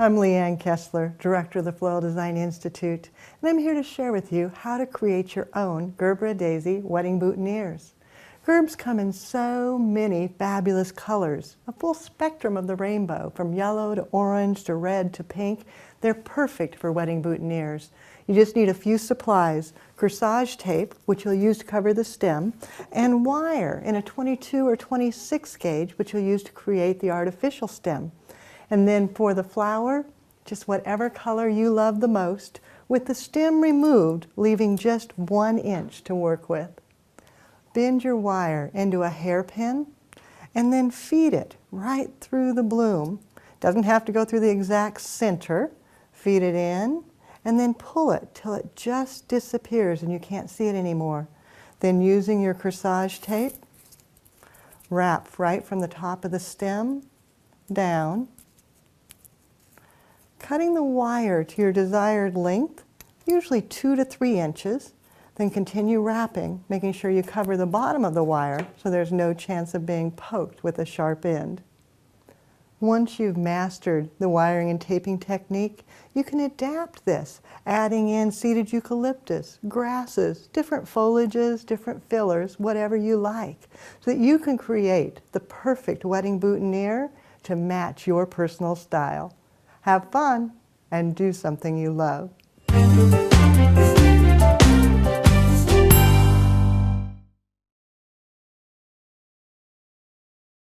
I'm Leanne Kessler, Director of the Floral Design Institute, and I'm here to share with you how to create your own Gerber Daisy Wedding Boutonnieres. Gerbs come in so many fabulous colors, a full spectrum of the rainbow, from yellow to orange to red to pink. They're perfect for wedding boutonnieres. You just need a few supplies: corsage tape, which you'll use to cover the stem, and wire in a 22 or 26 gauge, which you'll use to create the artificial stem. And then for the flower, just whatever color you love the most, with the stem removed, leaving just 1 inch to work with. Bend your wire into a hairpin and then feed it right through the bloom. Doesn't have to go through the exact center. Feed it in and then pull it till it just disappears and you can't see it anymore. Then, using your corsage tape, wrap right from the top of the stem down, cutting the wire to your desired length, usually 2 to 3 inches. Then continue wrapping, making sure you cover the bottom of the wire so there's no chance of being poked with a sharp end. Once you've mastered the wiring and taping technique, you can adapt this, adding in seeded eucalyptus, grasses, different foliages, different fillers, whatever you like, so that you can create the perfect wedding boutonniere to match your personal style. Have fun and do something you love.